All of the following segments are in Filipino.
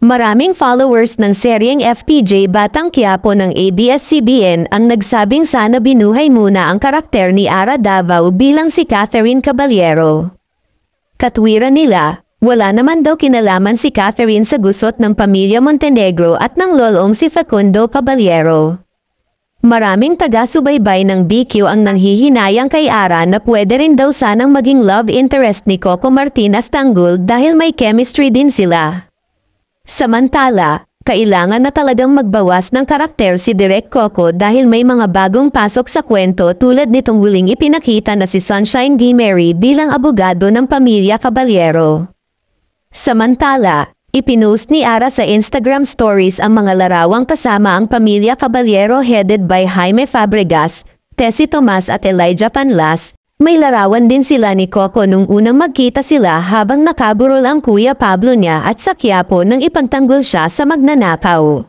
Maraming followers ng seryeng FPJ Batang Quiapo ng ABS-CBN ang nagsabing sana binuhay muna ang karakter ni Ara Davao bilang si Catherine Caballero. Katwiran nila, wala naman daw kinalaman si Catherine sa gusot ng pamilya Montenegro at ng lolong si Facundo Caballero. Maraming taga-subaybay ng BQ ang nanghihinayang kay Ara na pwede rin daw sanang maging love interest ni Coco Martinez Tanggol dahil may chemistry din sila. Samantala, kailangan na talagang magbawas ng karakter si Direk Coco dahil may mga bagong pasok sa kwento tulad nitong huling ipinakita na si Sunshine Guimeri bilang abogado ng pamilya Caballero. Samantala, ipinost ni Ara sa Instagram stories ang mga larawang kasama ang pamilya Caballero headed by Jaime Fabregas, Tessie Tomas at Elijah Panlas. May larawan din sila ni Coco nung unang magkita sila habang nakaburol ang Kuya Pablo niya at sa Quiapo nang ipagtanggol siya sa magnanakaw.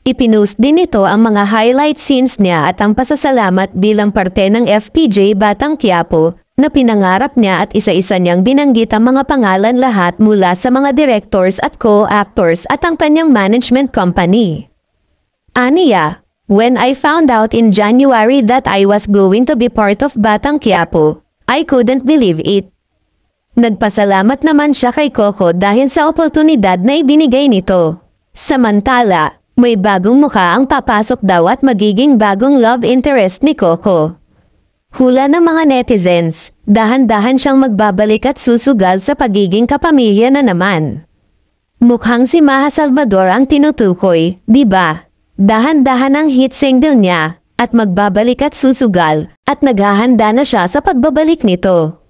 Ipinost din nito ang mga highlight scenes niya at ang pasasalamat bilang parte ng FPJ Batang Quiapo na pinangarap niya at isa-isa niyang binanggit ang mga pangalan lahat mula sa mga directors at co-actors at ang kanyang management company. Aniya, when I found out in January that I was going to be part of Batang Quiapo, I couldn't believe it. Nagpasalamat naman siya kay Coco dahil sa oportunidad na ibinigay nito. Samantala, may bagong mukha ang papasok daw at magiging bagong love interest ni Coco. Hula ng mga netizens, dahan-dahan siyang magbabalik at susugal sa pagiging kapamilya na naman. Mukhang si Maha Salvador ang tinutukoy, di ba? Dahan-dahan ang hit single niya, at magbabalik at susugal, at naghahanda na siya sa pagbabalik nito.